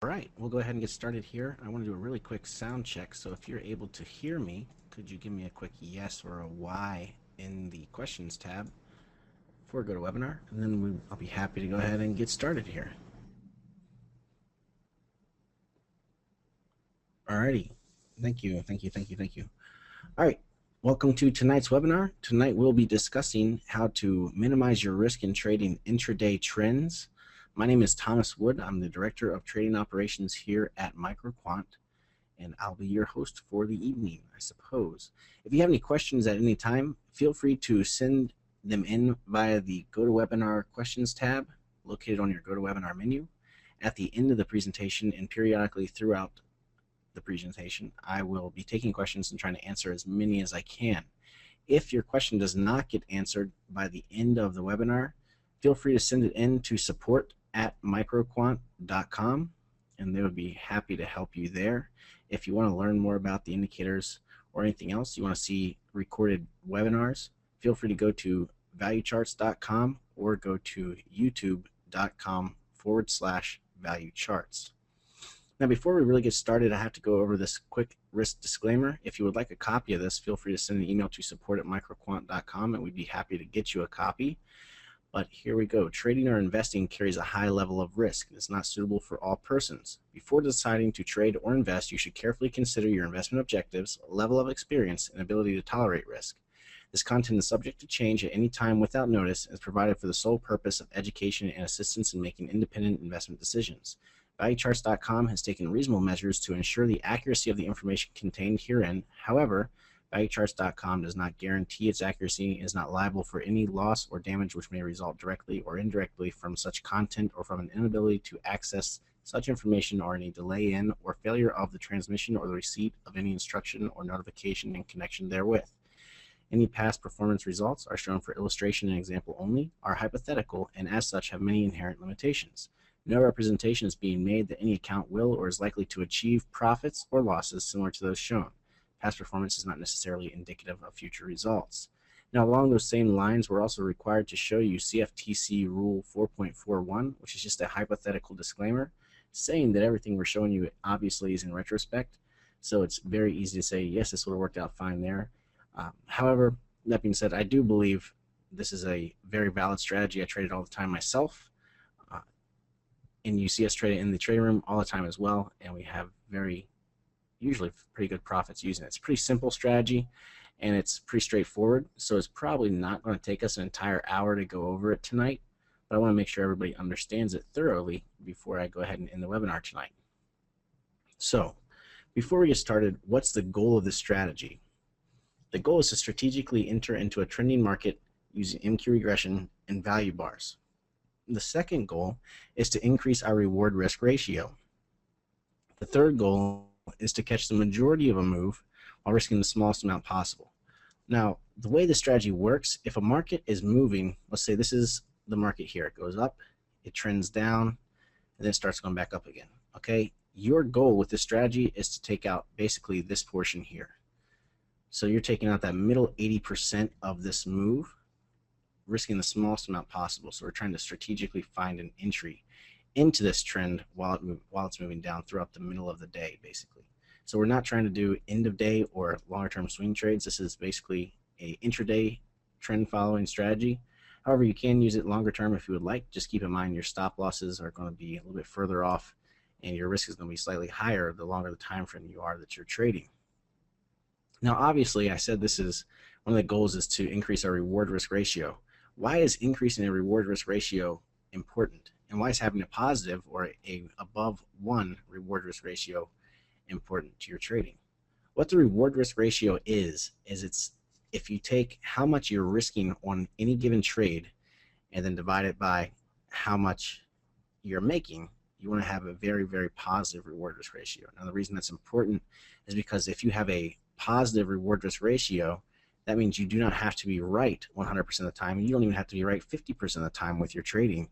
right, we'll go ahead and get started here. I want to do a really quick sound check, so if you're able to hear me, could you give me a quick yes or a Y in the questions tab before we go to webinar, and then I'll be happy to go ahead and get started here. Alrighty, thank you. All right, welcome to tonight's webinar. Tonight we'll be discussing how to minimize your risk in trading intraday trends. My name is Thomas Wood. I'm the Director of Trading Operations here at MicroQuant, and I'll be your host for the evening, I suppose. If you have any questions at any time, feel free to send them in via the GoToWebinar Questions tab located on your GoToWebinar menu. At the end of the presentation and periodically throughout the presentation, I will be taking questions and trying to answer as many as I can. If your question does not get answered by the end of the webinar, feel free to send it in to support@microquant.com, and they would be happy to help you there. If you want to learn more about the indicators or anything else, you want to see recorded webinars, feel free to go to valuecharts.com or go to youtube.com/valuecharts. Now, before we really get started, I have to go over this quick risk disclaimer. If you would like a copy of this, feel free to send an email to support@microquant.com, and we'd be happy to get you a copy. But here we go. Trading or investing carries a high level of risk. It's not suitable for all persons. Before deciding to trade or invest, you should carefully consider your investment objectives, level of experience, and ability to tolerate risk. This content is subject to change at any time without notice and is provided for the sole purpose of education and assistance in making independent investment decisions. ValueCharts.com has taken reasonable measures to ensure the accuracy of the information contained herein. However, ValueCharts.com does not guarantee its accuracy and is not liable for any loss or damage which may result directly or indirectly from such content or from an inability to access such information or any delay in or failure of the transmission or the receipt of any instruction or notification in connection therewith. Any past performance results are shown for illustration and example only, are hypothetical, and as such have many inherent limitations. No representation is being made that any account will or is likely to achieve profits or losses similar to those shown. Past performance is not necessarily indicative of future results. Now, along those same lines, we're also required to show you CFTC Rule 4.41, which is just a hypothetical disclaimer saying that everything we're showing you obviously is in retrospect. So it's very easy to say, yes, this would have worked out fine there. However, that being said, I do believe this is a very valid strategy. I trade it all the time myself. And you see us trade it in the trading room all the time as well, and we have usually pretty good profits using it. It's a pretty simple strategy, and it's pretty straightforward, so it's probably not going to take us an entire hour to go over it tonight, but I want to make sure everybody understands it thoroughly before I go ahead and end the webinar tonight. So, before we get started, what's the goal of this strategy? The goal is to strategically enter into a trending market using MQ regression and value bars. The second goal is to increase our reward-risk ratio. The third goal is to catch the majority of a move while risking the smallest amount possible. Now, the way the strategy works, if a market is moving, let's say this is the market here. It goes up, it trends down, and then it starts going back up again. Okay, your goal with this strategy is to take out basically this portion here. So you're taking out that middle 80% of this move, risking the smallest amount possible. So we're trying to strategically find an entry into this trend while it's moving down throughout the middle of the day, basically. So we're not trying to do end of day or longer term swing trades. This is basically a intraday trend following strategy. However, you can use it longer term if you would like. Just keep in mind your stop losses are going to be a little bit further off, and your risk is going to be slightly higher the longer the time frame you are that you're trading. Now, obviously, I said this is one of the goals is to increase our reward-risk ratio. Why is increasing a reward-risk ratio important? And why is having a positive or a above 1 reward-risk ratio important to your trading? What the reward-risk ratio is it's if you take how much you're risking on any given trade and then divide it by how much you're making, you want to have a very, very positive reward-risk ratio. Now, the reason that's important is because if you have a positive reward-risk ratio, that means you do not have to be right 100% of the time. You don't even have to be right 50% of the time with your trading,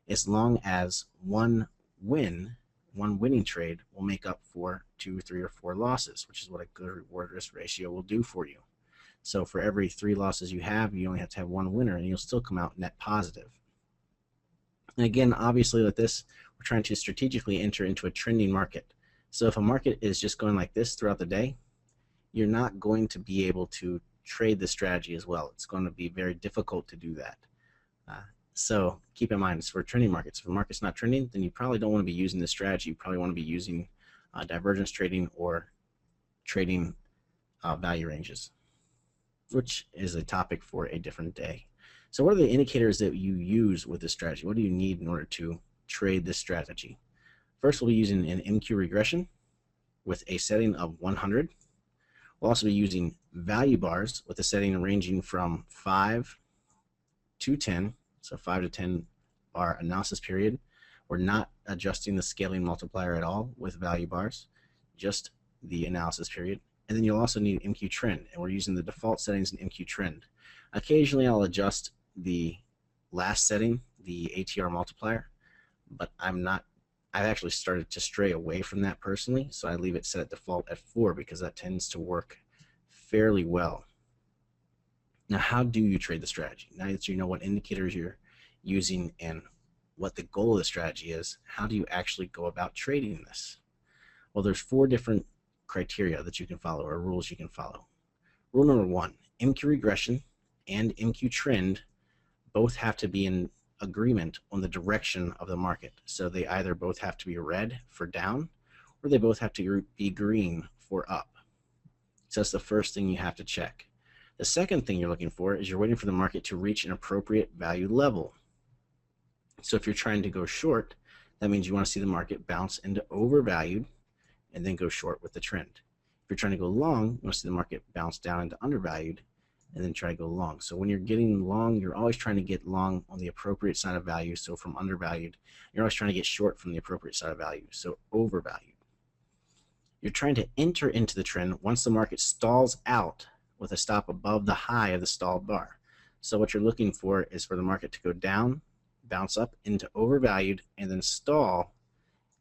as long as one winning trade will make up for 2, 3, or 4 losses, which is what a good reward-risk ratio will do for you. So for every 3 losses you have, you only have to have 1 winner, and you'll still come out net positive. And again, obviously with this, We're trying to strategically enter into a trending market. So if a market is just going like this throughout the day, you're not going to be able to trade the strategy as well. It's going to be very difficult to do that. So keep in mind, it's for trending markets. If a market's not trending, then you probably don't want to be using this strategy. You probably want to be using divergence trading or trading value ranges, which is a topic for a different day. So what are the indicators that you use with this strategy? What do you need in order to trade this strategy? First, we'll be using an MQ regression with a setting of 100. We'll also be using value bars with a setting ranging from 5 to 10, so 5 to 10 bar analysis period. We're not adjusting the scaling multiplier at all with value bars, just the analysis period. And then you'll also need MQ trend, and we're using the default settings in MQ trend. Occasionally I'll adjust the last setting, the ATR multiplier, but I've actually started to stray away from that personally, so I leave it set at default at 4 because that tends to work fairly well. Now, how do you trade the strategy? Now that you know what indicators you're using and what the goal of the strategy is, how do you actually go about trading this? Well, there's 4 different criteria that you can follow, or rules you can follow. Rule number 1, MQ regression and MQ trend both have to be in agreement on the direction of the market. So they either both have to be red for down, or they both have to be green for up. So that's the first thing you have to check. The second thing you're looking for is you're waiting for the market to reach an appropriate value level. So if you're trying to go short, that means you want to see the market bounce into overvalued and then go short with the trend. If you're trying to go long, you want to see the market bounce down into undervalued and then try to go long. So when you're getting long, you're always trying to get long on the appropriate side of value. So from undervalued, you're always trying to get short from the appropriate side of value. So overvalued. You're trying to enter into the trend once the market stalls out with a stop above the high of the stalled bar. So what you're looking for is for the market to go down, bounce up into overvalued, and then stall.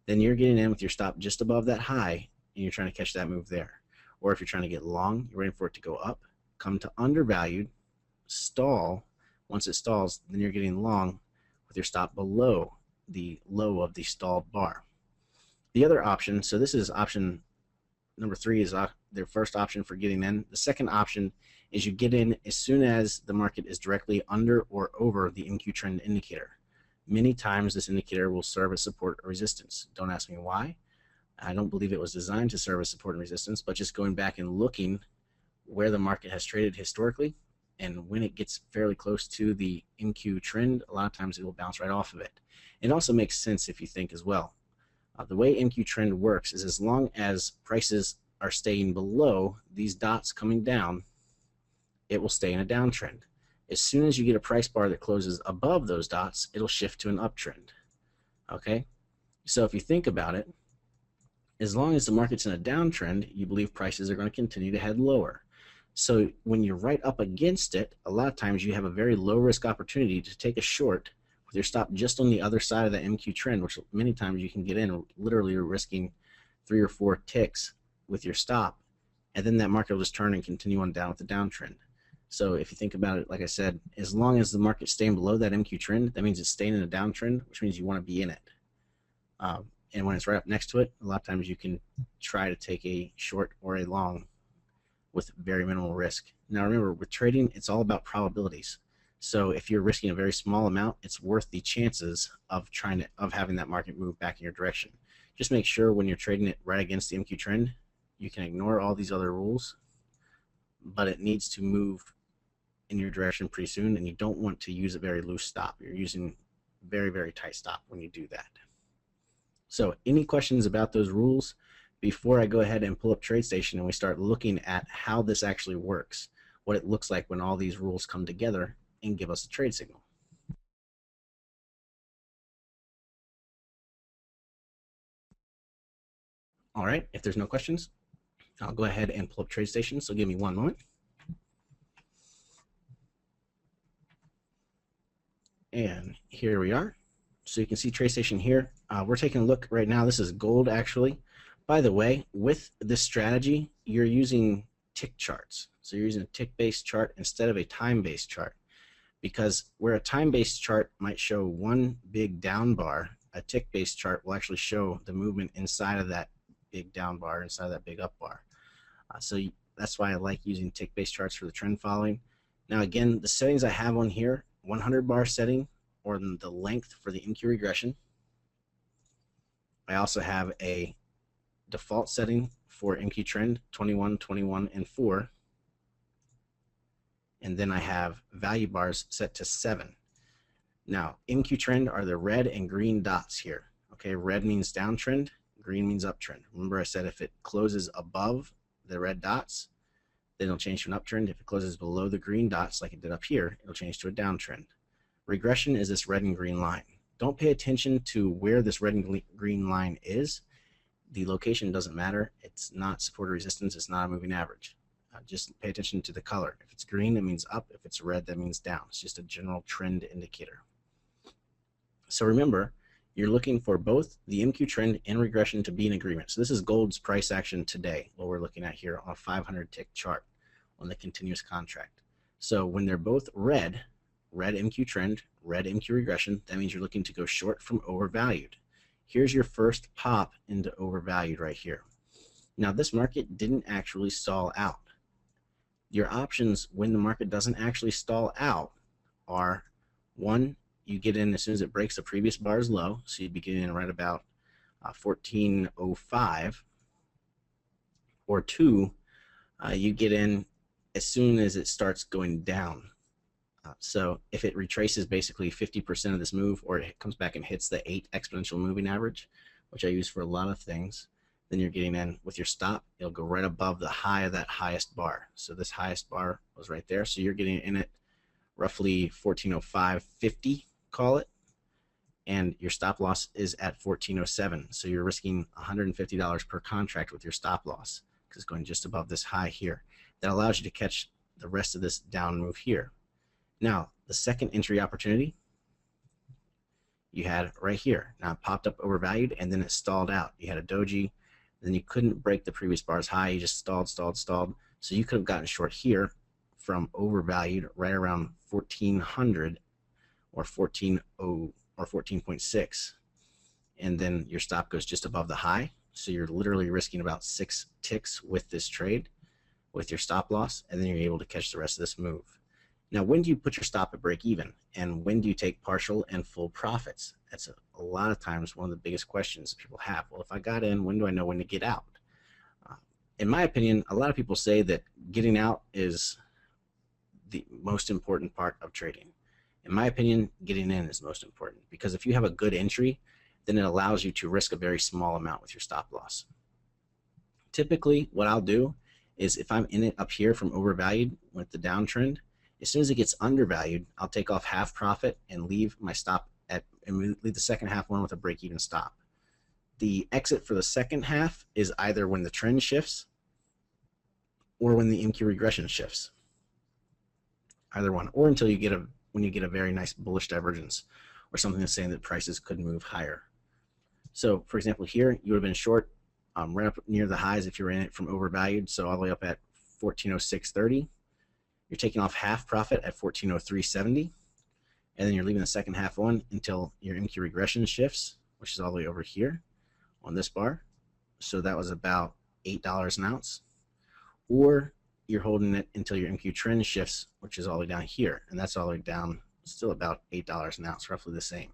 Then you're getting in with your stop just above that high, and you're trying to catch that move there. Or if you're trying to get long, you're waiting for it to go up, come to undervalued, stall. Once it stalls, then you're getting long with your stop below the low of the stalled bar. The other option, so this is option number 3, is their first option for getting in. The second option is you get in as soon as the market is directly under or over the MQ trend indicator. Many times this indicator will serve as support or resistance. Don't ask me why. I don't believe it was designed to serve as support and resistance, but just going back and looking where the market has traded historically, and when it gets fairly close to the MQ trend, a lot of times it will bounce right off of it. It also makes sense if you think as well. The way MQ trend works is as long as prices are staying below these dots coming down, it will stay in a downtrend. As soon as you get a price bar that closes above those dots, it'll shift to an uptrend. Okay? So if you think about it, as long as the market's in a downtrend, you believe prices are going to continue to head lower. So when you're right up against it, a lot of times you have a very low risk opportunity to take a short with your stop just on the other side of the MQ trend, which many times you can get in literally risking 3 or 4 ticks with your stop, and then that market will just turn and continue on down with the downtrend. So if you think about it, like I said, as long as the market's staying below that MQ trend, that means it's staying in a downtrend, which means you want to be in it. And when it's right up next to it, a lot of times you can try to take a short or a long with very minimal risk. Now remember, with trading, it's all about probabilities. So if you're risking a very small amount, it's worth the chances of having that market move back in your direction. Just make sure when you're trading it right against the MQ trend, you can ignore all these other rules, but it needs to move in your direction pretty soon, and you don't want to use a very loose stop. You're using very, very tight stop when you do that. So any questions about those rules before I go ahead and pull up TradeStation and we start looking at how this actually works, what it looks like when all these rules come together and give us a trade signal? All right, if there's no questions, I'll go ahead and pull up TradeStation, so give me one moment. And here we are. So you can see TradeStation here. We're taking a look right now. This is gold, actually. By the way, with this strategy, you're using tick charts. So you're using a tick-based chart instead of a time-based chart. Because where a time-based chart might show one big down bar a tick-based chart will actually show the movement inside of that big down bar, inside of that big up bar. That's why I like using tick-based charts for the trend following. Now again, the settings I have on here, 100 bar setting, or the length for the NQ regression. I also have a default setting for NQ trend, 21, 21, and 4. And then I have value bars set to 7. Now, NQ trend are the red and green dots here. Okay, red means downtrend, green means uptrend. Remember I said if it closes above the red dots, then it'll change to an uptrend. If it closes below the green dots like it did up here, it'll change to a downtrend. Regression is this red and green line. Don't pay attention to where this red and green line is. The location doesn't matter. It's not support or resistance. It's not a moving average. Just pay attention to the color. If it's green, it means up. If it's red, that means down. It's just a general trend indicator. So remember, you're looking for both the MQ trend and regression to be in agreement. So this is gold's price action today, what we're looking at here on a 500 tick chart on the continuous contract. So when they're both red, red MQ trend, red MQ regression, that means you're looking to go short from overvalued. Here's your first pop into overvalued right here. Now this market didn't actually stall out. Your options when the market doesn't actually stall out are, one, you get in as soon as it breaks the previous bar's low, so you'd be getting in right about 1405, or two, you get in as soon as it starts going down. So if it retraces basically 50% of this move, or it comes back and hits the 8 exponential moving average, which I use for a lot of things, then you're getting in with your stop. It'll go right above the high of that highest bar. So this highest bar was right there. So you're getting in at roughly 1405.50, call it. And your stop loss is at 1407. So you're risking $150 per contract with your stop loss because it's going just above this high here. That allows you to catch the rest of this down move here. Now, the second entry opportunity you had right here. Now it popped up overvalued and then it stalled out. You had a doji, then you couldn't break the previous bar's high. You just stalled. So you could have gotten short here from overvalued right around 1400 or 14.0 or 14.6. And then your stop goes just above the high. So you're literally risking about 6 ticks with this trade with your stop loss, and then you're able to catch the rest of this move. Now, when do you put your stop at break even? And when do you take partial and full profits? That's a lot of times one of the biggest questions people have. Well, if I got in, when do I know when to get out? In my opinion, a lot of people say that getting out is the most important part of trading. In my opinion, getting in is most important, because if you have a good entry, then it allows you to risk a very small amount with your stop loss. Typically, what I'll do is if I'm in it up here from overvalued with the downtrend, as soon as it gets undervalued, I'll take off half profit and leave my stop at, and leave the second half one with a break-even stop. The exit for the second half is either when the trend shifts or when the MQ regression shifts. Either one, or until you get when you get a very nice bullish divergence or something that's saying that prices could move higher. So, for example, here you would have been short right up near the highs if you were in it from overvalued, so all the way up at 1406.30. You're taking off half profit at 1403.70, and then you're leaving the second half on until your MQ regression shifts, which is all the way over here on this bar. So that was about $8 an ounce. Or you're holding it until your MQ trend shifts, which is all the way down here, and that's all the way down, still about $8 an ounce, roughly the same.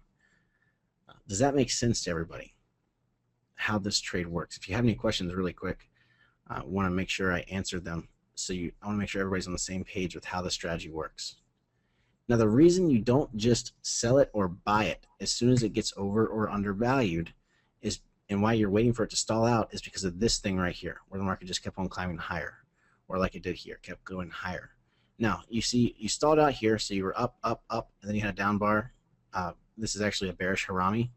Does that make sense to everybody, how this trade works? If you have any questions really quick, I want to make sure I answer them. So I want to make sure everybody's on the same page with how the strategy works. Now, the reason you don't just sell it or buy it as soon as it gets over or undervalued is, and why you're waiting for it to stall out, is because of this thing right here, where the market just kept on climbing higher, or like it did here, kept going higher. Now, you see, you stalled out here, so you were up, and then you had a down bar. This is actually a bearish harami.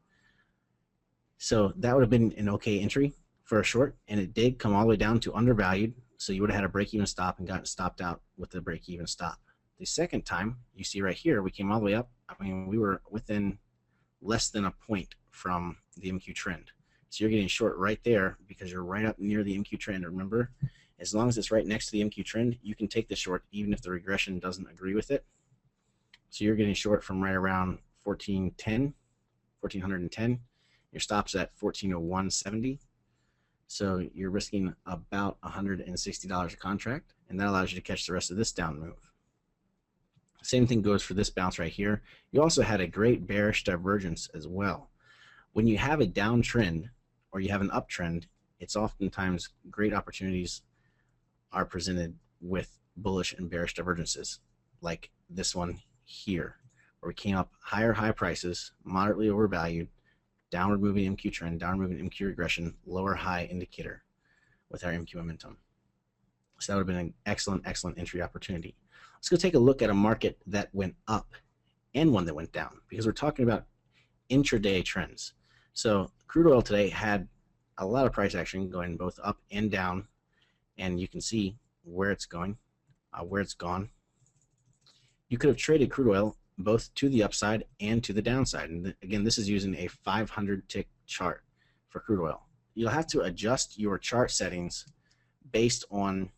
So that would have been an okay entry for a short, and it did come all the way down to undervalued. So you would have had a break-even stop and gotten stopped out with the break-even stop. The second time, you see right here, we came all the way up. I mean, we were within less than a point from the MQ trend. So you're getting short right there because you're right up near the MQ trend. Remember, as long as it's right next to the MQ trend, you can take the short even if the regression doesn't agree with it. So you're getting short from right around 1410. Your stop's at 1401.70. So you're risking about $160 a contract, and that allows you to catch the rest of this down move. Same thing goes for this bounce right here. You also had a great bearish divergence as well. When you have a downtrend or you have an uptrend, it's oftentimes great opportunities are presented with bullish and bearish divergences, like this one here, where we came up higher high prices, moderately overvalued, downward moving MQ trend, downward moving MQ regression, lower high indicator with our MQ momentum. So that would have been an excellent entry opportunity. Let's go take a look at a market that went up and one that went down, because we're talking about intraday trends. So crude oil today had a lot of price action going both up and down, and you can see where it's going, where it's gone. You could have traded crude oil both to the upside and to the downside. And again, this is using a 500 tick chart for crude oil. You'll have to adjust your chart settings based on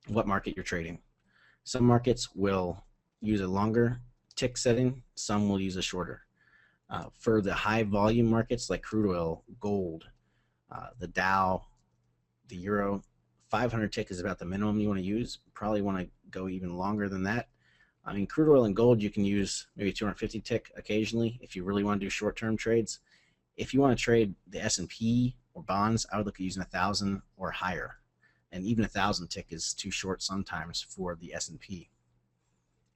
what market you're trading. Some markets will use a longer tick setting, some will use a shorter. For the high volume markets like crude oil, gold, the Dow, the Euro, 500 tick is about the minimum you want to use. Probably want to go even longer than that. I mean, crude oil and gold, you can use maybe 250 tick occasionally if you really want to do short-term trades. If you want to trade the S&P or bonds, I would look at using 1,000 or higher. And even 1,000 tick is too short sometimes for the S&P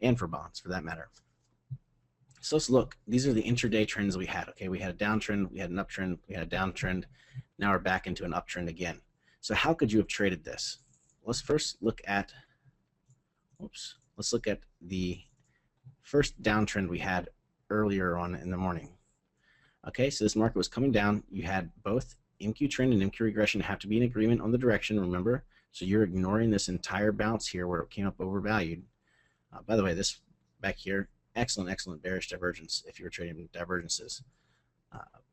and for bonds for that matter. So let's look. These are the intraday trends we had. Okay, we had a downtrend, we had an uptrend, we had a downtrend. Now we're back into an uptrend again. So how could you have traded this? Let's first look at, let's look at the first downtrend we had earlier on in the morning. Okay, so this market was coming down. You had both MQ trend and MQ regression have to be in agreement on the direction, remember? So you're ignoring this entire bounce here where it came up overvalued. By the way, this back here, excellent bearish divergence if you're trading divergences.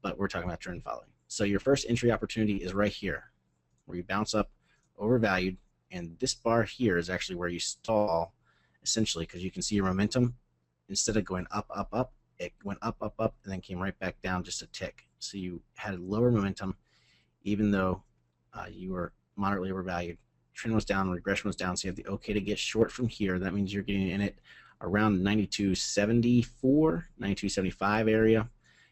But we're talking about trend following. So your first entry opportunity is right here, where you bounce up overvalued, and this bar here is actually where you stall, essentially, because you can see your momentum. Instead of going up, it went up, and then came right back down just a tick. So you had lower momentum, even though you were moderately overvalued. Trend was down, regression was down, so you have the okay to get short from here. That means you're getting in it around 92.74, 92.75 area.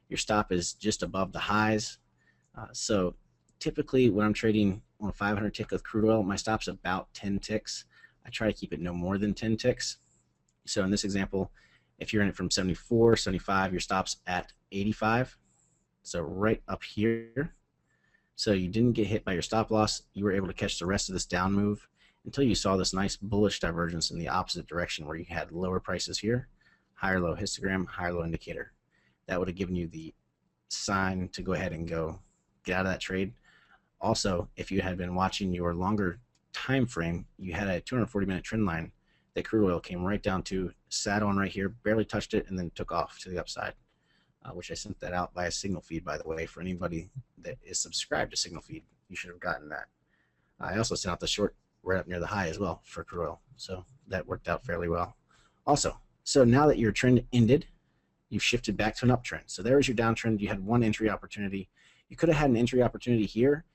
Your stop is just above the highs. So typically when I'm trading on a 500 tick with crude oil, my stop's about 10 ticks. I try to keep it no more than 10 ticks. So in this example, if you're in it from 74, 75, your stop's at 85. So right up here. So you didn't get hit by your stop loss. You were able to catch the rest of this down move until you saw this nice bullish divergence in the opposite direction where you had lower prices here, higher low histogram, higher low indicator. That would have given you the sign to go ahead and go get out of that trade. Also, if you had been watching your longer time frame, you had a 240-minute trend line that crude oil came right down to, sat on right here, barely touched it, and then took off to the upside, which I sent that out by a signal feed, by the way, for anybody that is subscribed to signal feed. You should have gotten that. I also sent out the short right up near the high as well for crude oil, so that worked out fairly well. Also, so now that your trend ended, you've shifted back to an uptrend. So there was your downtrend. You had one entry opportunity. You could have had an entry opportunity here,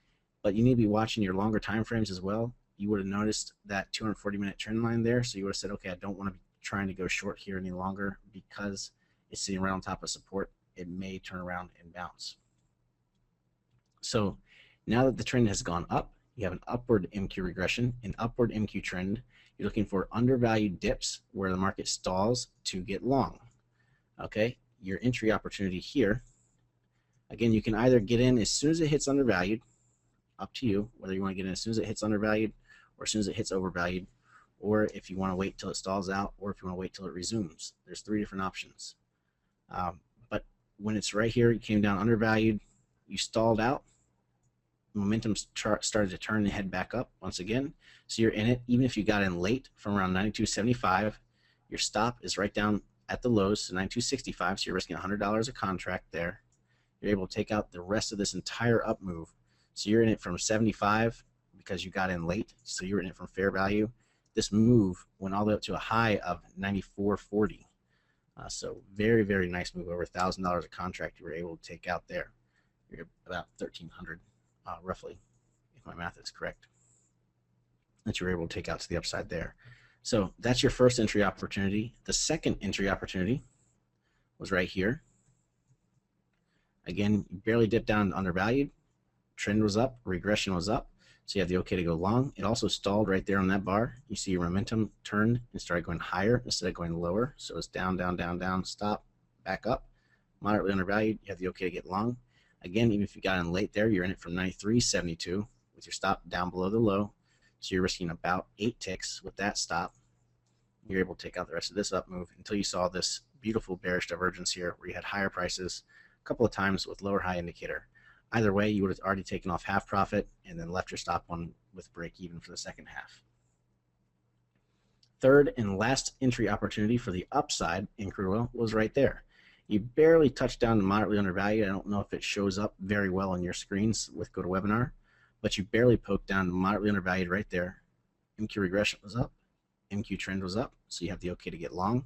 but you need to be watching your longer time frames as well. You would have noticed that 240-minute trend line there, so you would have said, okay, I don't want to be trying to go short here any longer because it's sitting right on top of support. It may turn around and bounce. So now that the trend has gone up, you have an upward MQ regression, an upward MQ trend. You're looking for undervalued dips where the market stalls to get long. Okay, your entry opportunity here. Again, you can either get in as soon as it hits undervalued, up to you, whether you want to get in as soon as it hits undervalued or as soon as it hits overvalued, or if you want to wait till it stalls out, or if you want to wait till it resumes. There's three different options. But when it's right here, you came down undervalued, you stalled out, momentum started to turn and head back up once again. So you're in it, even if you got in late from around 92.75, your stop is right down at the lows, so 92.65, so you're risking $100 a contract there. You're able to take out the rest of this entire up move. So you're in it from 75 because you got in late, so you're in it from fair value. This move went all the way up to a high of 94.40. So very, very nice move. Over $1,000 a contract you were able to take out there. You're about 1,300 roughly, if my math is correct, that you were able to take out to the upside there. So that's your first entry opportunity. The second entry opportunity was right here. Again, you barely dipped down undervalued. Trend was up, regression was up. So you have the okay to go long. It also stalled right there on that bar. You see your momentum turned and started going higher instead of going lower. So it's down, down, down, down, stop, back up. Moderately undervalued, you have the okay to get long. Again, even if you got in late there, you're in it from 93.72 with your stop down below the low. So you're risking about 8 ticks with that stop. You're able to take out the rest of this up move until you saw this beautiful bearish divergence here where you had higher prices a couple of times with lower high indicator. Either way, you would have already taken off half profit and then left your stop on with break even for the second half. Third and last entry opportunity for the upside in crude oil was right there. You barely touched down to moderately undervalued. I don't know if it shows up very well on your screens with GoToWebinar, but you barely poked down to moderately undervalued right there. MQ regression was up, MQ trend was up, so you have the okay to get long.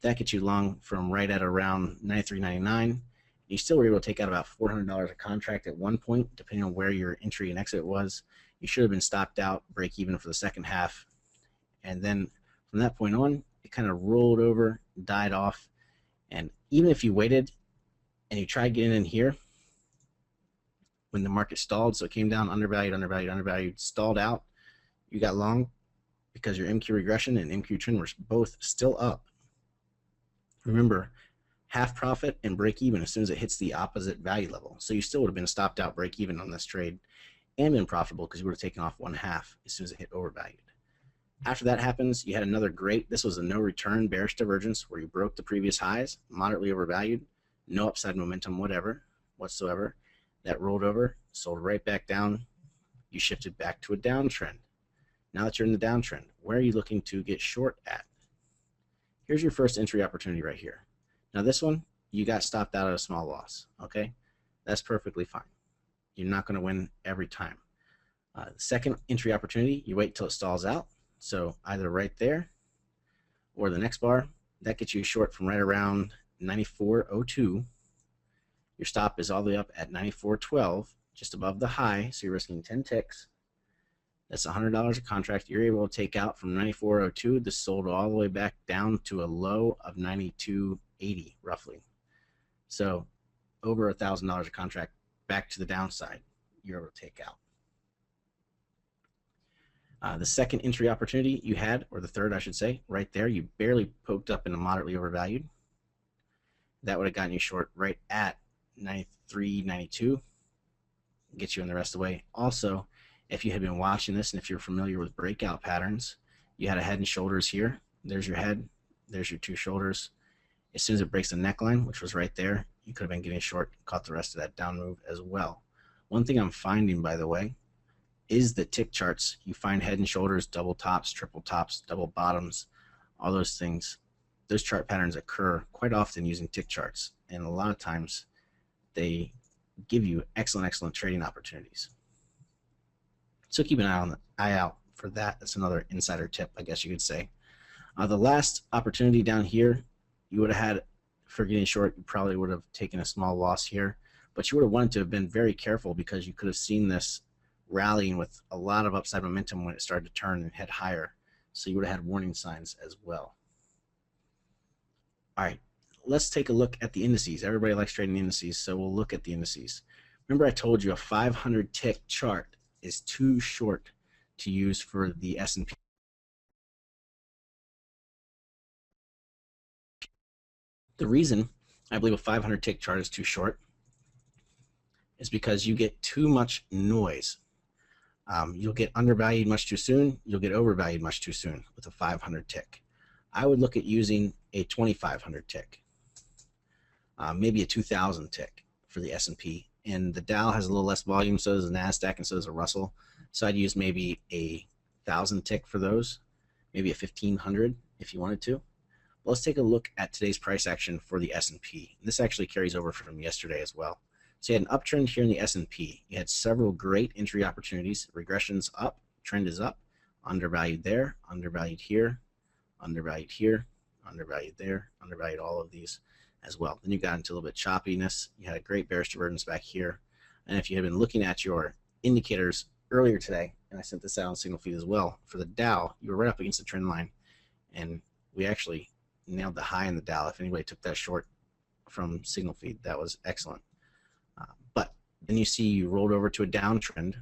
That gets you long from right at around 93.99. You still were able to take out about $400 a contract at one point, depending on where your entry and exit was. You should have been stopped out, break even for the second half. And then from that point on, it kind of rolled over, died off. And even if you waited and you tried getting in here, when the market stalled, so it came down undervalued, undervalued, undervalued, stalled out, you got long because your MQ regression and MQ trend were both still up. Remember, half profit and break even as soon as it hits the opposite value level. So you still would have been stopped out break even on this trade and been profitable because you would have taken off 1/2 as soon as it hit overvalued. After that happens, you had another great, this was a no return bearish divergence where you broke the previous highs, moderately overvalued, no upside momentum whatsoever. That rolled over, sold right back down. You shifted back to a downtrend. Now that you're in the downtrend, where are you looking to get short at? Here's your first entry opportunity right here. Now this one, you got stopped out at a small loss, okay? That's perfectly fine. You're not gonna win every time. The second entry opportunity, you wait till it stalls out. So either right there or the next bar, that gets you short from right around 94.02. Your stop is all the way up at 94.12, just above the high, so you're risking 10 ticks. That's $100 a contract. You're able to take out from 94.02. This sold all the way back down to a low of 92.80 roughly. So over $1,000 a contract back to the downside, you're able to take out. The second entry opportunity you had, or the third I should say, right there, you barely poked up in a moderately overvalued. That would have gotten you short right at 93.92, get you in the rest of the way. Also, if you had been watching this and if you're familiar with breakout patterns, you had a head and shoulders here. There's your head, there's your two shoulders. As soon as it breaks the neckline, which was right there, you could have been getting short, caught the rest of that down move as well. One thing I'm finding, by the way, is the tick charts. You find head and shoulders, double tops, triple tops, double bottoms, all those things. Those chart patterns occur quite often using tick charts, and a lot of times they give you excellent trading opportunities. So keep an eye out for that. That's another insider tip, I guess you could say. The last opportunity down here, you would have had for getting short. You probably would have taken a small loss here, but you would have wanted to have been very careful because you could have seen this rallying with a lot of upside momentum when it started to turn and head higher. So you would have had warning signs as well. All right, let's take a look at the indices. Everybody likes trading indices, so we'll look at the indices. Remember I told you a 500 tick chart is too short to use for the S&P. The reason I believe a 500 tick chart is too short is because you get too much noise. You'll get undervalued much too soon. You'll get overvalued much too soon with a 500 tick. I would look at using a 2500 tick, maybe a 2000 tick for the S&P. And the Dow has a little less volume, so does the NASDAQ, and so does a Russell. So I'd use maybe a 1000 tick for those, maybe a 1500 if you wanted to. But let's take a look at today's price action for the S&P. This actually carries over from yesterday as well. So you had an uptrend here in the S&P. You had several great entry opportunities. Regression's up, trend is up, undervalued there, undervalued here, undervalued here, undervalued there, undervalued all of these as well. Then you got into a little bit choppiness. You had a great bearish divergence back here. And if you had been looking at your indicators earlier today, and I sent this out on Signal Feed as well, for the Dow, you were right up against the trend line. And we actually nailed the high in the Dow. If anybody took that short from Signal Feed, that was excellent. But then you see you rolled over to a downtrend.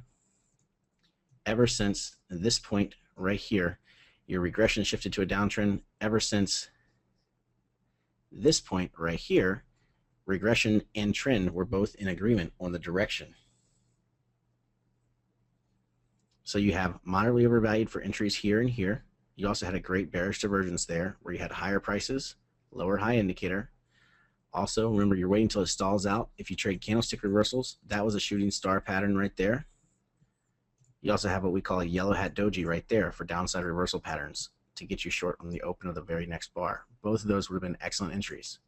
Ever since this point right here, your regression shifted to a downtrend. Ever since this point right here, regression and trend were both in agreement on the direction. So you have moderately overvalued for entries here and here. You also had a great bearish divergence there where you had higher prices, lower high indicator. Also, remember, you're waiting until it stalls out. If you trade candlestick reversals, that was a shooting star pattern right there. You also have what we call a yellow hat doji right there for downside reversal patterns to get you short on the open of the very next bar. Both of those would have been excellent entries.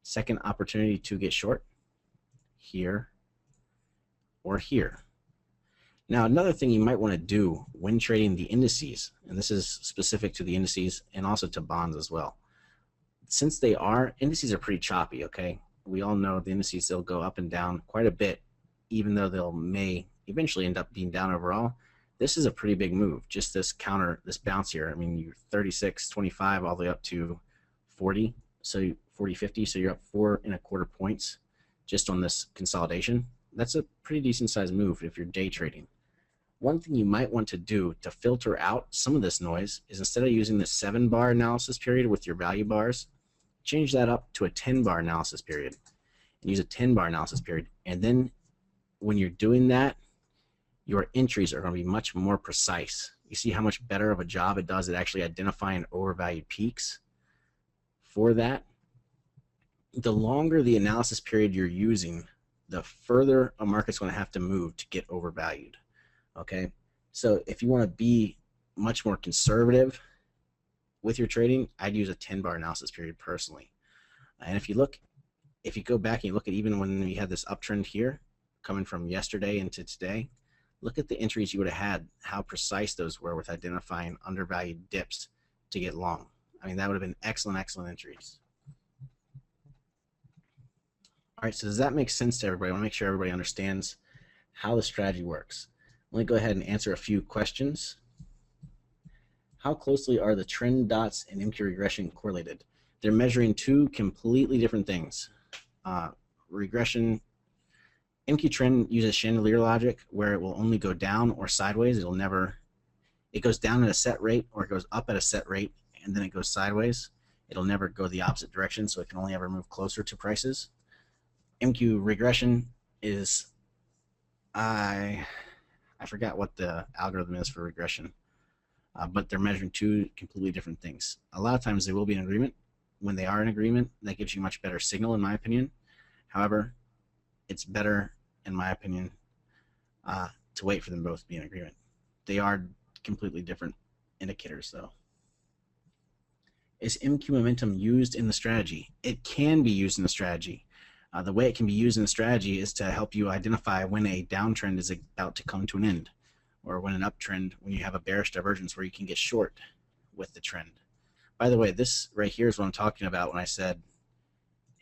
Second opportunity to get short, here or here. Now, another thing you might want to do when trading the indices, and this is specific to the indices and also to bonds as well. Since indices are pretty choppy, okay? We all know the indices, they'll go up and down quite a bit, even though they may eventually end up being down overall. This is a pretty big move, just this bounce here. I mean, you're 36, 25, all the way up to 40, so 40, 50, so you're up 4.25 points just on this consolidation. That's a pretty decent sized move if you're day trading. One thing you might want to do to filter out some of this noise is, instead of using the 7-bar analysis period with your value bars, change that up to a 10-bar analysis period and use a 10-bar analysis period. And then when you're doing that, your entries are going to be much more precise. You see how much better of a job it does at actually identifying overvalued peaks for that. The longer the analysis period you're using, the further a market's going to have to move to get overvalued. Okay, so if you want to be much more conservative with your trading, I'd use a 10-bar analysis period personally. And if you go back and you look at even when we had this uptrend here, coming from yesterday into today, look at the entries you would have had, how precise those were with identifying undervalued dips to get long. I mean, that would have been excellent, excellent entries. All right, so does that make sense to everybody? I want to make sure everybody understands how the strategy works. Let me go ahead and answer a few questions. How closely are the trend dots and MQ regression correlated? They're measuring two completely different things. Regression, MQ trend uses chandelier logic where it will only go down or sideways. It goes down at a set rate, or it goes up at a set rate, and then it goes sideways. It'll never go the opposite direction, so it can only ever move closer to prices. MQ regression is, I forgot what the algorithm is for regression, but they're measuring two completely different things. A lot of times they will be in agreement. When they are in agreement, that gives you much better signal, in my opinion. However, it's better, in my opinion, to wait for them both to be in agreement. They are completely different indicators, though. Is MQ momentum used in the strategy? It can be used in the strategy. The way it can be used in the strategy is to help you identify when a downtrend is about to come to an end, or when an uptrend, when you have a bearish divergence where you can get short with the trend. By the way, this right here is what I'm talking about when I said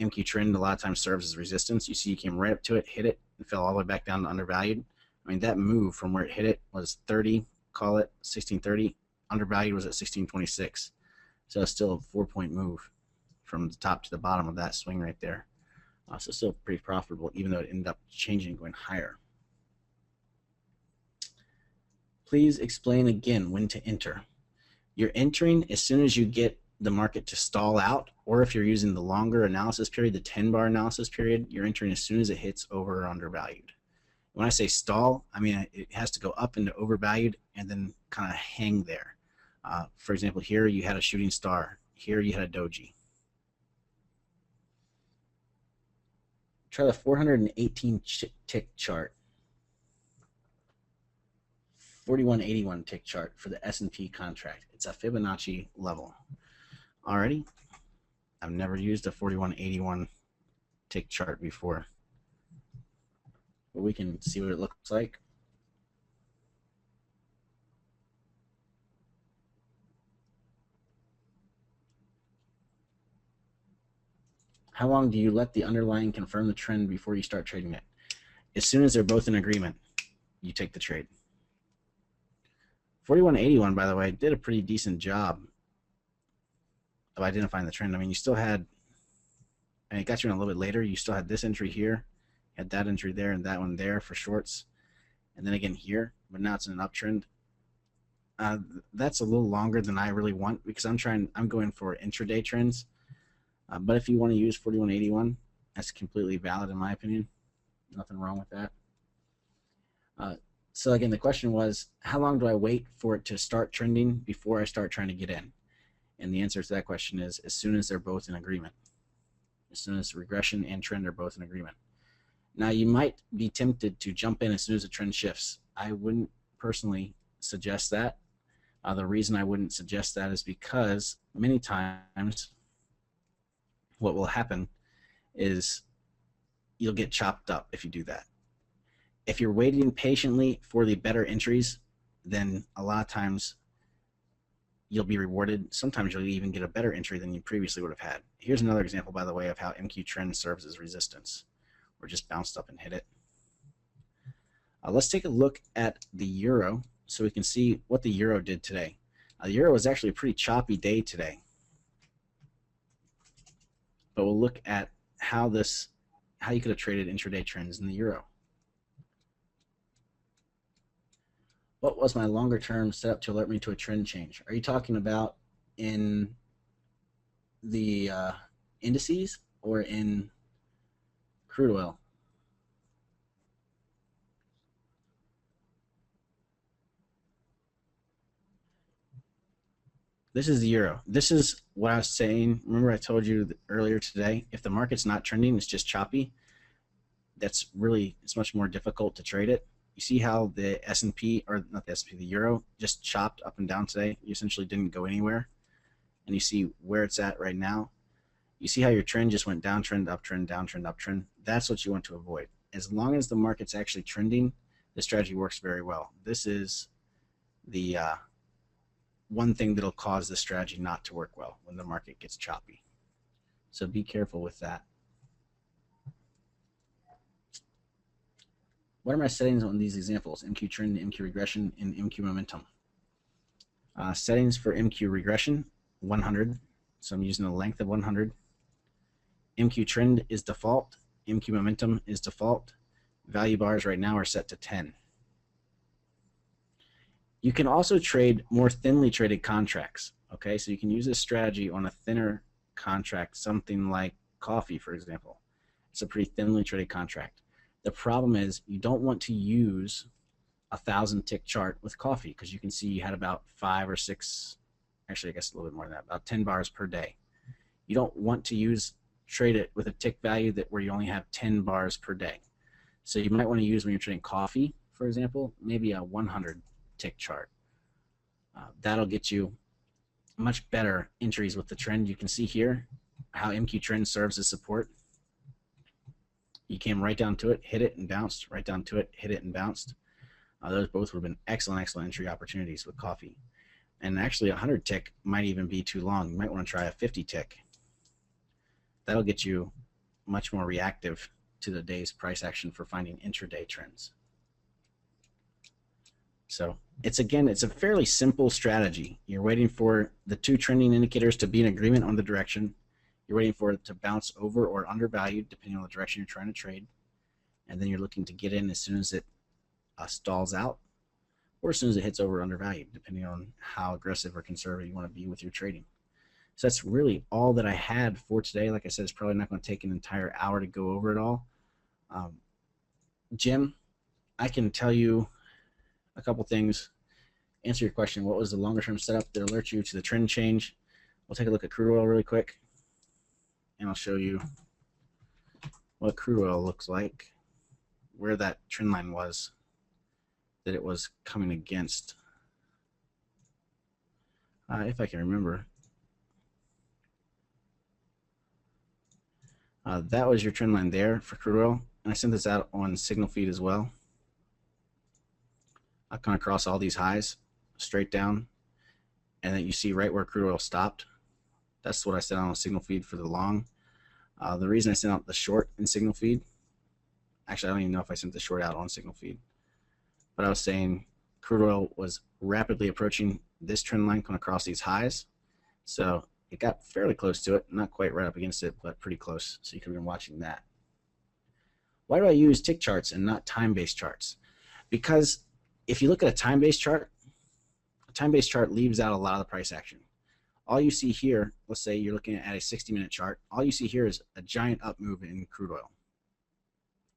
MQ trend a lot of times serves as resistance. You see you came right up to it, hit it, and fell all the way back down to undervalued. I mean, that move from where it hit it was 30, call it 1630. Undervalued was at 1626. So it's still a 4-point move from the top to the bottom of that swing right there. So still pretty profitable, even though it ended up changing and going higher. Please explain again when to enter. You're entering as soon as you get the market to stall out, or if you're using the longer analysis period, the 10-bar analysis period, you're entering as soon as it hits over or undervalued. When I say stall, I mean it has to go up into overvalued and then kind of hang there. For example, here you had a shooting star. Here you had a doji. Try the 418 tick chart. 4181 tick chart for the S&P contract. It's a Fibonacci level. Alrighty. I've never used a 4181 tick chart before, but we can see what it looks like. How long do you let the underlying confirm the trend before you start trading it? As soon as they're both in agreement, you take the trade. 4181, by the way, did a pretty decent job of identifying the trend. I mean, you still had, and it got you in a little bit later, you still had this entry here, had that entry there, and that one there for shorts, and then again here, but now it's in an uptrend. That's a little longer than I really want because I'm going for intraday trends. But if you want to use 4181, that's completely valid in my opinion. Nothing wrong with that. So again, the question was, how long do I wait for it to start trending before I start trying to get in? And the answer to that question is as soon as they're both in agreement. As soon as regression and trend are both in agreement. Now, you might be tempted to jump in as soon as the trend shifts. I wouldn't personally suggest that. The reason I wouldn't suggest that is because many times what will happen is you'll get chopped up if you do that. If you're waiting patiently for the better entries, then a lot of times you'll be rewarded. Sometimes you'll even get a better entry than you previously would have had. Here's another example, by the way, of how MQ trend serves as resistance, or just bounced up and hit it. Let's take a look at the euro so we can see what the euro did today. The euro was actually a pretty choppy day today, but we'll look at how you could have traded intraday trends in the euro. What was my longer term setup to alert me to a trend change? Are you talking about in the indices or in crude oil? This is the euro. This is what I was saying. Remember I told you earlier today, if the market's not trending, it's just choppy. It's much more difficult to trade it. You see how the S&P, or not the S&P, the euro just chopped up and down today. You essentially didn't go anywhere. And you see where it's at right now. You see how your trend just went downtrend, uptrend, downtrend, uptrend. That's what you want to avoid. As long as the market's actually trending, the strategy works very well. This is the one thing that'll cause the strategy not to work well when the market gets choppy. So be careful with that. What are my settings on these examples? MQ trend, MQ regression, and MQ momentum. Settings for MQ regression, 100. So I'm using a length of 100. MQ trend is default. MQ momentum is default. Value bars right now are set to 10. You can also trade more thinly traded contracts. Okay, so you can use this strategy on a thinner contract, something like coffee, for example. It's a pretty thinly traded contract. The problem is you don't want to use a 1,000 tick chart with coffee because you can see you had about 5 or 6, actually I guess a little bit more than that, about 10 bars per day. You don't want to trade it with a tick value where you only have 10 bars per day. So you might want to use, when you're trading coffee, for example, maybe a 100 tick chart. That'll get you much better entries with the trend. You can see here how MQ trend serves as support. You came right down to it, hit it, and bounced. Right down to it, hit it, and bounced. Those both would have been excellent entry opportunities with coffee. And actually, a 100 tick might even be too long. You might want to try a 50 tick. That'll get you much more reactive to the day's price action for finding intraday trends. So it's a fairly simple strategy. You're waiting for the two trending indicators to be in agreement on the direction. You're waiting for it to bounce over or undervalued, depending on the direction you're trying to trade. And then you're looking to get in as soon as it stalls out, or as soon as it hits over undervalued, depending on how aggressive or conservative you want to be with your trading. So that's really all that I had for today. Like I said, it's probably not going to take an entire hour to go over it all. Jim, I can tell you a couple things. Answer your question. What was the longer term setup that alerts you to the trend change? We'll take a look at crude oil really quick, and I'll show you what crude oil looks like, where that trend line was that it was coming against. If I can remember. That was your trend line there for crude oil, and I sent this out on signal feed as well. I've gone across all these highs straight down, and then you see right where crude oil stopped. That's what I said on a signal feed for the long. The reason I sent out the short in signal feed, actually I don't even know if I sent the short out on signal feed, but I was saying crude oil was rapidly approaching this trend line coming across these highs. So it got fairly close to it, not quite right up against it, but pretty close. So you could have been watching that. Why do I use tick charts and not time-based charts? Because if you look at a time-based chart leaves out a lot of the price action. All you see here, let's say you're looking at a 60-minute chart, all you see here is a giant up move in crude oil.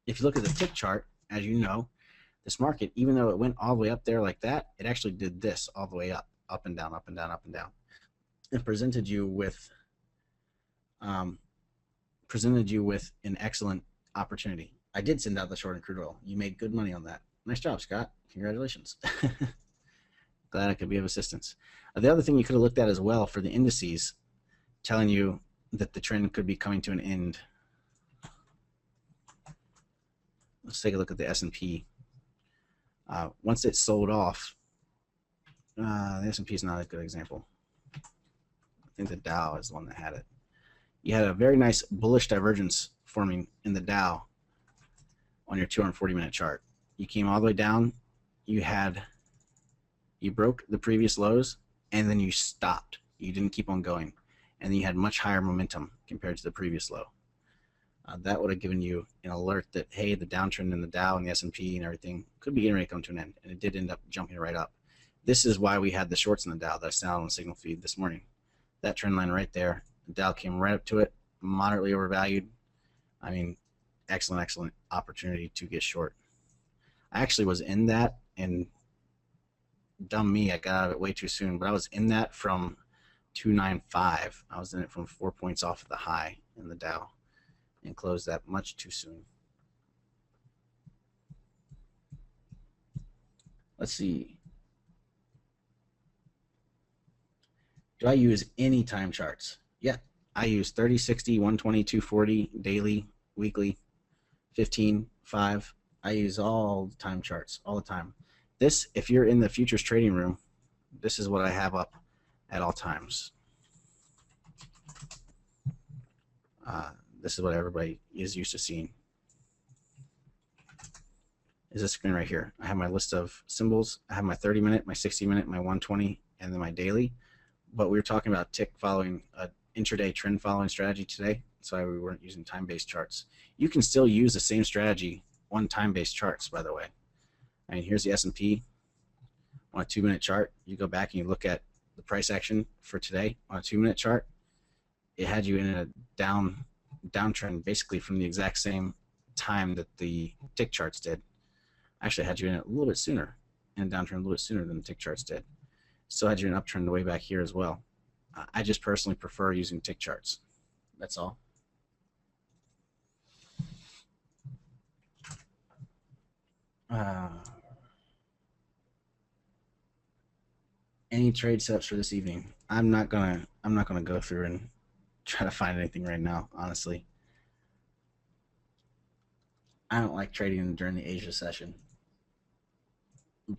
If you look at the tick chart, as you know, this market, even though it went all the way up there like that, it actually did this all the way up and down, up and down, up and down. It presented you with an excellent opportunity. I did send out the short in crude oil. You made good money on that. Nice job, Scott. Congratulations. Glad I could be of assistance. The other thing you could have looked at as well for the indices, telling you that the trend could be coming to an end. Let's take a look at the S&P. Once it sold off, the S&P is not a good example. I think the Dow is the one that had it. You had a very nice bullish divergence forming in the Dow on your 240-minute chart. You came all the way down, you broke the previous lows, and then you stopped. You didn't keep on going, and then you had much higher momentum compared to the previous low. That would have given you an alert that, hey, the downtrend in the Dow and the S&P and everything could be getting ready to come to an end, and it did end up jumping right up. This is why we had the shorts in the Dow that I sent out on the signal feed this morning. That trend line right there, the Dow came right up to it, moderately overvalued. I mean, excellent opportunity to get short. I actually was in that, and dumb me, I got out of it way too soon, but I was in that from 295. I was in it from 4 points off of the high in the Dow and closed that much too soon. Let's see. Do I use any time charts? Yeah, I use 30, 60, 120, 240, daily, weekly, 15, 5. I use all the time charts all the time. This, if you're in the futures trading room, this is what I have up at all times. This is what everybody is used to seeing. Is this screen right here. I have my list of symbols. I have my 30-minute, my 60-minute, my 120, and then my daily. But we were talking about tick following, intraday trend following strategy today. That's why we weren't using time-based charts. You can still use the same strategy on time-based charts, by the way. I mean, here's the S&P on a 2-minute chart. You go back and you look at the price action for today on a 2-minute chart. It had you in a downtrend basically from the exact same time that the tick charts did. Actually, I had you in it a little bit sooner, in a downtrend a little bit sooner than the tick charts did. Still had you in an uptrend way back here as well. I just personally prefer using tick charts. That's all. Any trade setups for this evening? I'm not gonna go through and try to find anything right now, honestly. I don't like trading during the Asia session.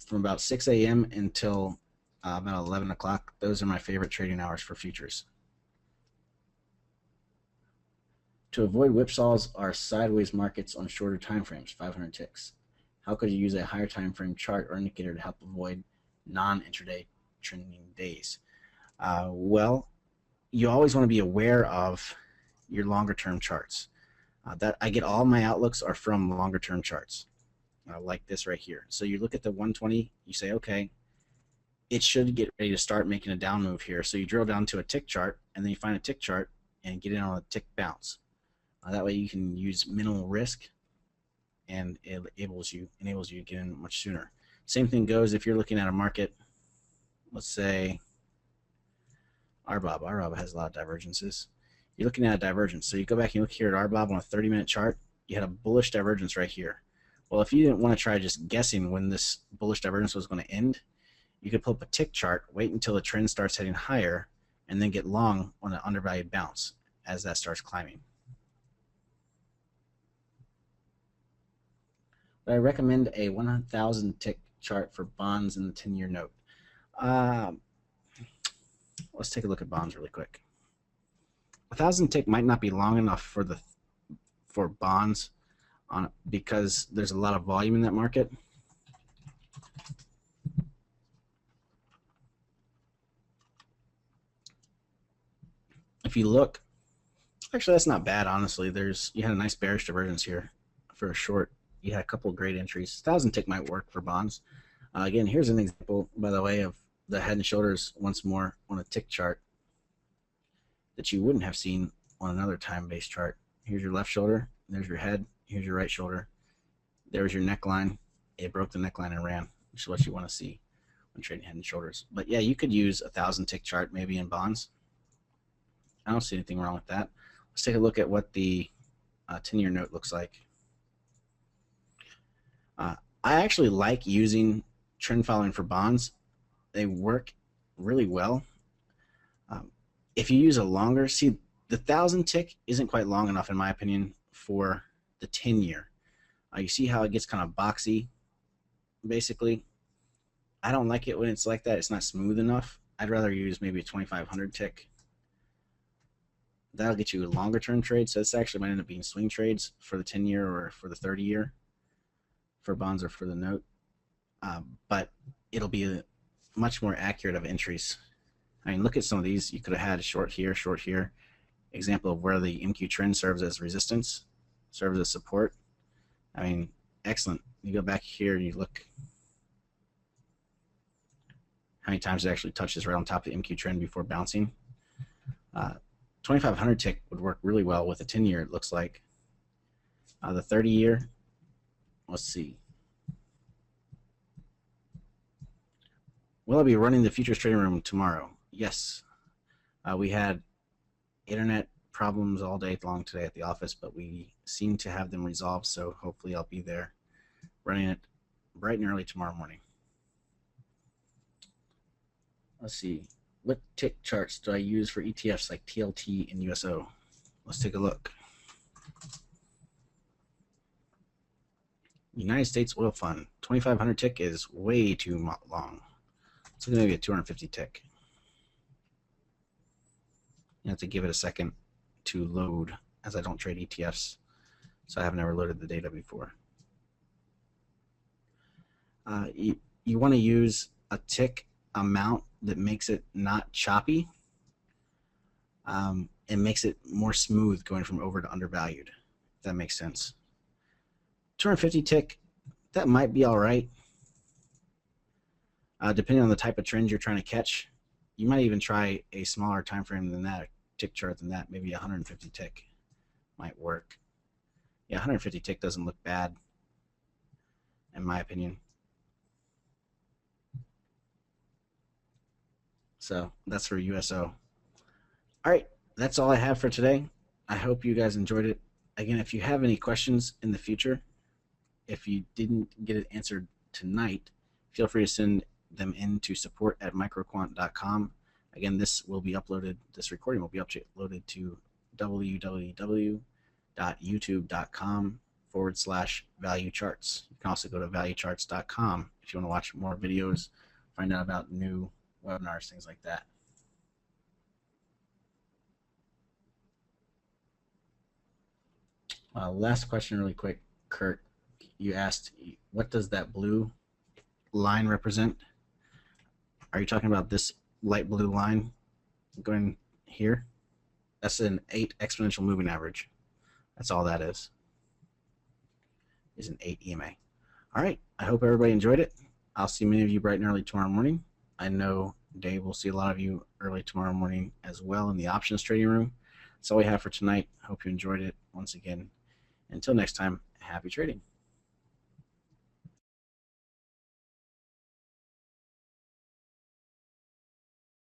From about 6 a.m. until about 11 o'clock, those are my favorite trading hours for futures. To avoid whipsaws are sideways markets on shorter time frames, 500 ticks. How could you use a higher time frame chart or indicator to help avoid non-intraday trending days? Well, you always want to be aware of your longer term charts. That I get all my outlooks are from longer term charts, like this right here. So you look at the 120, you say, okay, it should get ready to start making a down move here. So you drill down to a tick chart, and then you find a tick chart and get in on a tick bounce. That way you can use minimal risk, and it enables you to get in much sooner. Same thing goes if you're looking at a market, let's say RBOB. RBOB has a lot of divergences. You're looking at a divergence. So you go back and you look here at RBOB on a 30-minute chart, you had a bullish divergence right here. Well, if you didn't want to try just guessing when this bullish divergence was going to end, you could pull up a tick chart, wait until the trend starts heading higher, and then get long on an undervalued bounce as that starts climbing. But I recommend a 1,000 tick chart for bonds in the 10-year note. Let's take a look at bonds really quick. 1,000 tick might not be long enough for bonds because there's a lot of volume in that market. If you look, actually that's not bad, honestly. You had a nice bearish divergence here for a short. You had a couple of great entries. 1,000 tick might work for bonds. Again, here's an example, by the way, of the head and shoulders once more on a tick chart that you wouldn't have seen on another time-based chart. Here's your left shoulder, there's your head, here's your right shoulder, there's your neckline. It broke the neckline and ran, which is what you want to see when trading head and shoulders. But yeah, you could use a 1,000 tick chart maybe in bonds. I don't see anything wrong with that. Let's take a look at what the 10-year note looks like. I actually like using trend following for bonds. They work really well. If you use a longer, see, the 1,000 tick isn't quite long enough in my opinion for the 10-year. You see how it gets kind of boxy, basically. I don't like it when it's like that. It's not smooth enough. I'd rather use maybe a 2,500 tick. That'll get you a longer term trade. So this actually might end up being swing trades for the 10-year or for the 30-year for bonds or for the note. But it'll be much more accurate of entries. I mean, look at some of these. You could have had a short here, short here. Example of where the MQ trend serves as resistance, serves as support. I mean, excellent. You go back here and you look how many times it actually touches right on top of the MQ trend before bouncing. 2,500 tick would work really well with a 10-year, it looks like. The 30-year, let's see. Will I be running the futures trading room tomorrow? Yes. We had internet problems all day long today at the office, but we seem to have them resolved, so hopefully I'll be there running it bright and early tomorrow morning. Let's see. What tick charts do I use for ETFs like TLT and USO? Let's take a look. United States Oil Fund, 2,500 tick is way too long. It's going to be a 250 tick. You have to give it a second to load, as I don't trade ETFs, so I have never loaded the data before. You want to use a tick amount that makes it not choppy and makes it more smooth going from over to undervalued, if that makes sense. 250 tick, that might be all right. Depending on the type of trend you're trying to catch, you might even try a smaller time frame than that, tick chart than that. Maybe 150 tick might work. Yeah, 150 tick doesn't look bad, in my opinion. So that's for USO. All right, that's all I have for today. I hope you guys enjoyed it. Again, if you have any questions in the future, if you didn't get it answered tonight, feel free to send them in to support@microquant.com. Again, this recording will be uploaded to www.youtube.com/valuecharts. You can also go to valuecharts.com if you want to watch more videos, find out about new webinars, things like that. Last question really quick, Kurt. You asked, what does that blue line represent? Are you talking about this light blue line going here? That's an 8 exponential moving average. That's all that is an 8 EMA. All right, I hope everybody enjoyed it. I'll see many of you bright and early tomorrow morning. I know Dave will see a lot of you early tomorrow morning as well in the options trading room. That's all we have for tonight. Hope you enjoyed it. Once again, until next time, happy trading.